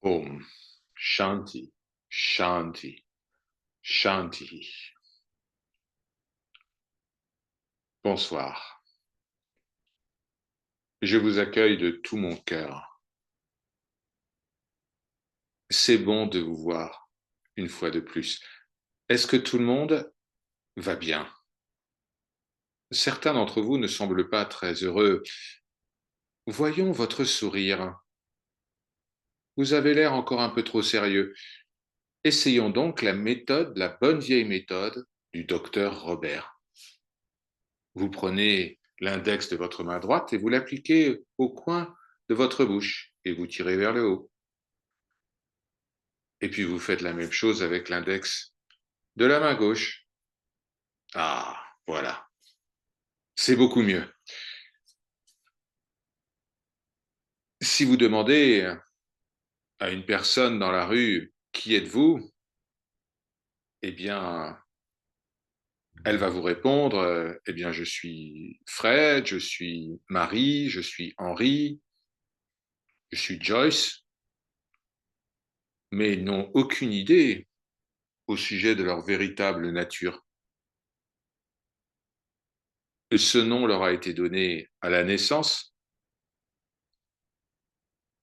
Om Shanti, Shanti, Shanti. Bonsoir. Je vous accueille de tout mon cœur. C'est bon de vous voir une fois de plus. Est-ce que tout le monde va bien? Certains d'entre vous ne semblent pas très heureux. Voyons votre sourire. Vous avez l'air encore un peu trop sérieux. Essayons donc la méthode, la bonne vieille méthode du docteur Robert. Vous prenez l'index de votre main droite et vous l'appliquez au coin de votre bouche et vous tirez vers le haut. Et puis vous faites la même chose avec l'index de la main gauche. Ah, voilà. C'est beaucoup mieux. Si vous demandez à une personne dans la rue, qui êtes-vous? Eh bien, elle va vous répondre, eh bien, je suis Fred, je suis Marie, je suis Henri, je suis Joyce, mais ils n'ont aucune idée au sujet de leur véritable nature. Ce nom leur a été donné à la naissance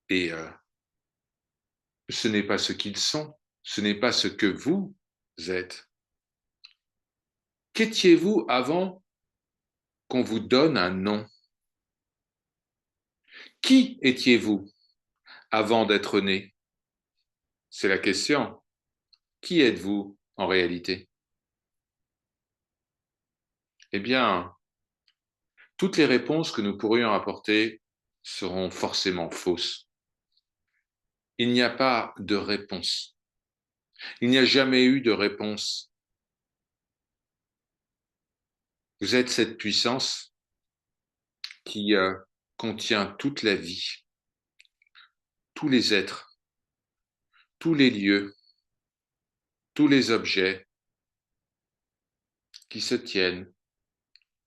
et ce n'est pas ce qu'ils sont, ce n'est pas ce que vous êtes. Qu'étiez-vous avant qu'on vous donne un nom? Qui étiez-vous avant d'être né? C'est la question. Qui êtes-vous en réalité? Eh bien, toutes les réponses que nous pourrions apporter seront forcément fausses. Il n'y a pas de réponse. Il n'y a jamais eu de réponse. Vous êtes cette puissance qui contient toute la vie, tous les êtres, tous les lieux, tous les objets qui se tiennent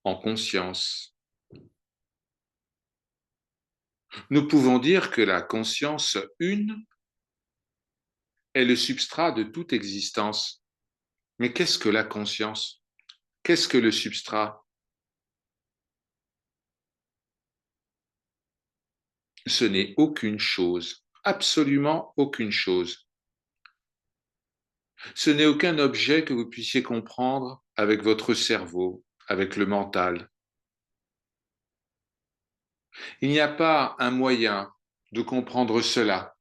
en conscience. Nous pouvons dire que la conscience une est le substrat de toute existence. Mais qu'est-ce que la conscience? Qu'est-ce que le substrat? Ce n'est aucune chose, absolument aucune chose. Ce n'est aucun objet que vous puissiez comprendre avec votre cerveau, avec le mental. Il n'y a pas un moyen de comprendre cela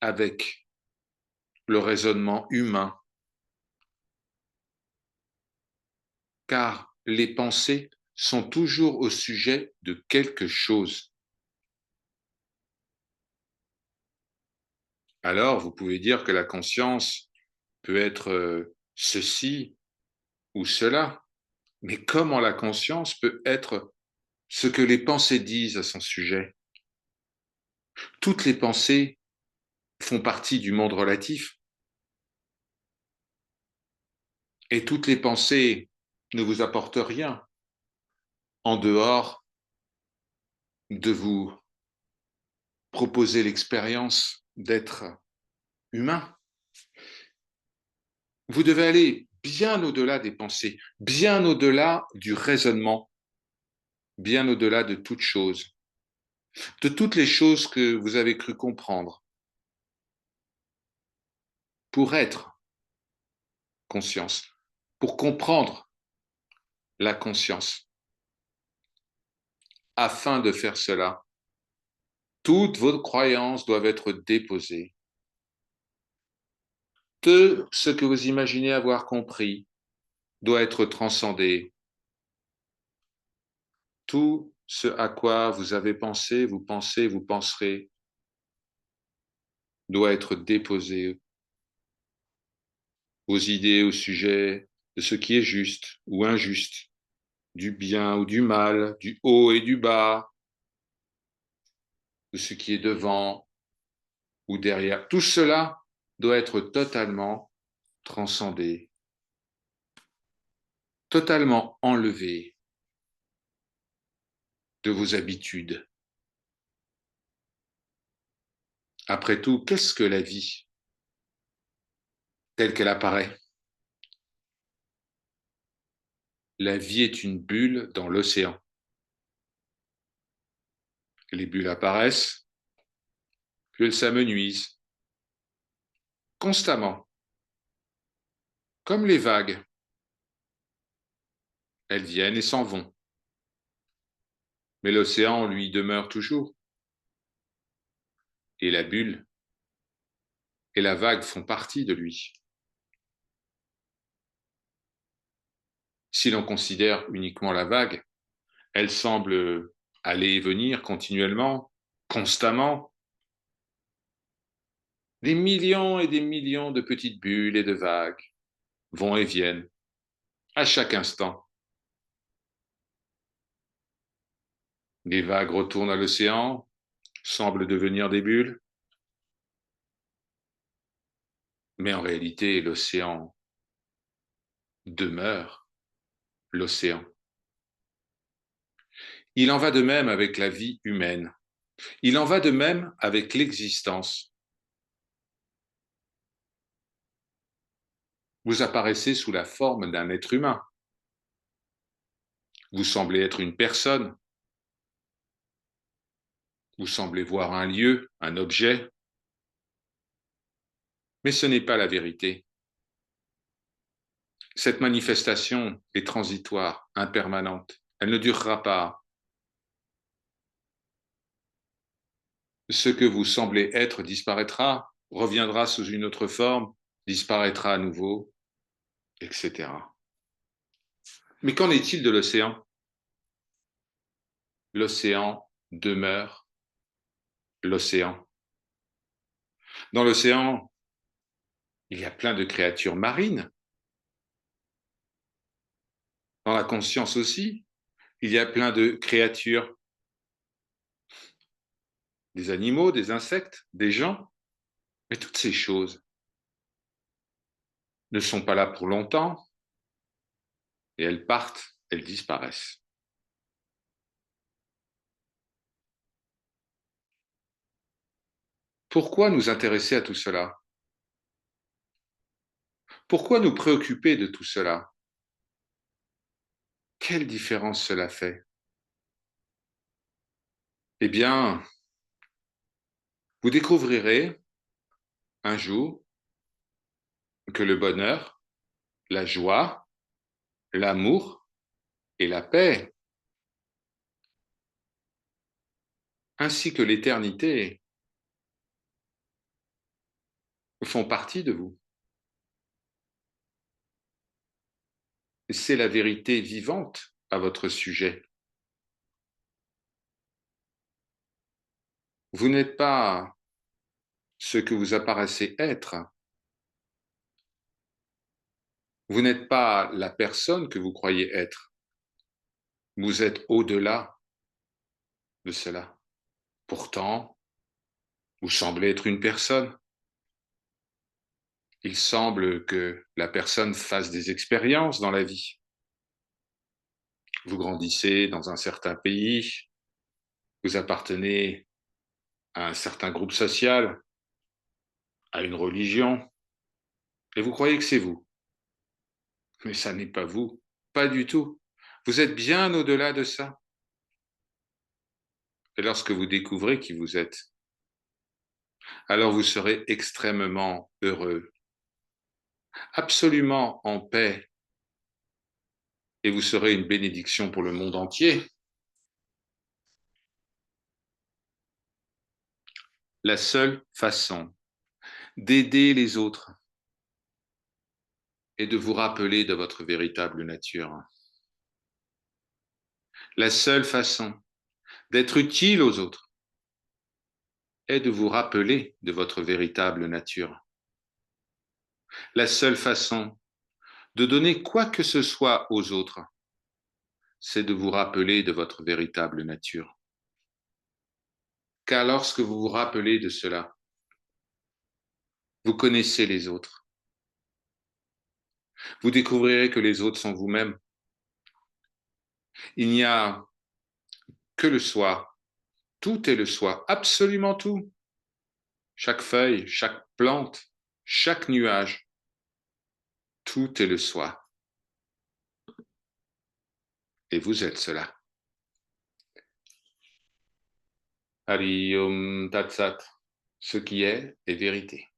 avec le raisonnement humain, car les pensées sont toujours au sujet de quelque chose. Alors, vous pouvez dire que la conscience peut être ceci ou cela, mais comment la conscience peut être ce que les pensées disent à son sujet? Toutes les pensées font partie du monde relatif et toutes les pensées ne vous apportent rien en dehors de vous proposer l'expérience d'être humain. Vous devez aller bien au-delà des pensées, bien au-delà du raisonnement, bien au-delà de toute chose, de toutes les choses que vous avez cru comprendre pour être conscience, pour comprendre la conscience. Afin de faire cela, toutes vos croyances doivent être déposées. Tout ce que vous imaginez avoir compris doit être transcendé. Tout ce à quoi vous avez pensé, vous pensez, vous penserez, doit être déposé. Vos idées au sujet de ce qui est juste ou injuste, du bien ou du mal, du haut et du bas, de ce qui est devant ou derrière. Tout cela doit être totalement transcendé, totalement enlevé de vos habitudes. Après tout, qu'est-ce que la vie telle qu'elle apparaît? La vie est une bulle dans l'océan. Les bulles apparaissent, puis elles s'amenuisent constamment, comme les vagues. Elles viennent et s'en vont. Mais l'océan, lui, demeure toujours. Et la bulle et la vague font partie de lui. Si l'on considère uniquement la vague, elle semble aller et venir continuellement, constamment. Des millions et des millions de petites bulles et de vagues vont et viennent à chaque instant. Les vagues retournent à l'océan, semblent devenir des bulles, mais en réalité, l'océan demeure l'océan. Il en va de même avec la vie humaine. Il en va de même avec l'existence. Vous apparaissez sous la forme d'un être humain. Vous semblez être une personne. Vous semblez voir un lieu, un objet. Mais ce n'est pas la vérité. Cette manifestation est transitoire, impermanente. Elle ne durera pas. Ce que vous semblez être disparaîtra, reviendra sous une autre forme, disparaîtra à nouveau, etc. Mais qu'en est-il de l'océan? L'océan demeure l'océan. Dans l'océan, il y a plein de créatures marines. Dans la conscience aussi, il y a plein de créatures, des animaux, des insectes, des gens. Mais toutes ces choses ne sont pas là pour longtemps et elles partent, elles disparaissent. Pourquoi nous intéresser à tout cela? Pourquoi nous préoccuper de tout cela? Quelle différence cela fait? Eh bien, vous découvrirez un jour que le bonheur, la joie, l'amour et la paix, ainsi que l'éternité, font partie de vous. C'est la vérité vivante à votre sujet. Vous n'êtes pas ce que vous apparaissez être. Vous n'êtes pas la personne que vous croyez être. Vous êtes au-delà de cela. Pourtant, vous semblez être une personne. Il semble que la personne fasse des expériences dans la vie. Vous grandissez dans un certain pays, vous appartenez à un certain groupe social, à une religion, et vous croyez que c'est vous. Mais ça n'est pas vous, pas du tout. Vous êtes bien au-delà de ça. Et lorsque vous découvrez qui vous êtes, alors vous serez extrêmement heureux, absolument en paix, et vous serez une bénédiction pour le monde entier. La seule façon d'aider les autres est de vous rappeler de votre véritable nature. La seule façon d'être utile aux autres est de vous rappeler de votre véritable nature. La seule façon de donner quoi que ce soit aux autres, c'est de vous rappeler de votre véritable nature. Car lorsque vous vous rappelez de cela, vous connaissez les autres. Vous découvrirez que les autres sont vous-même. Il n'y a que le soi. Tout est le soi, absolument tout. chaque feuille, chaque plante, chaque nuage, tout est le soi. Et vous êtes cela. Hari Om Tat Sat. Ce qui est vérité.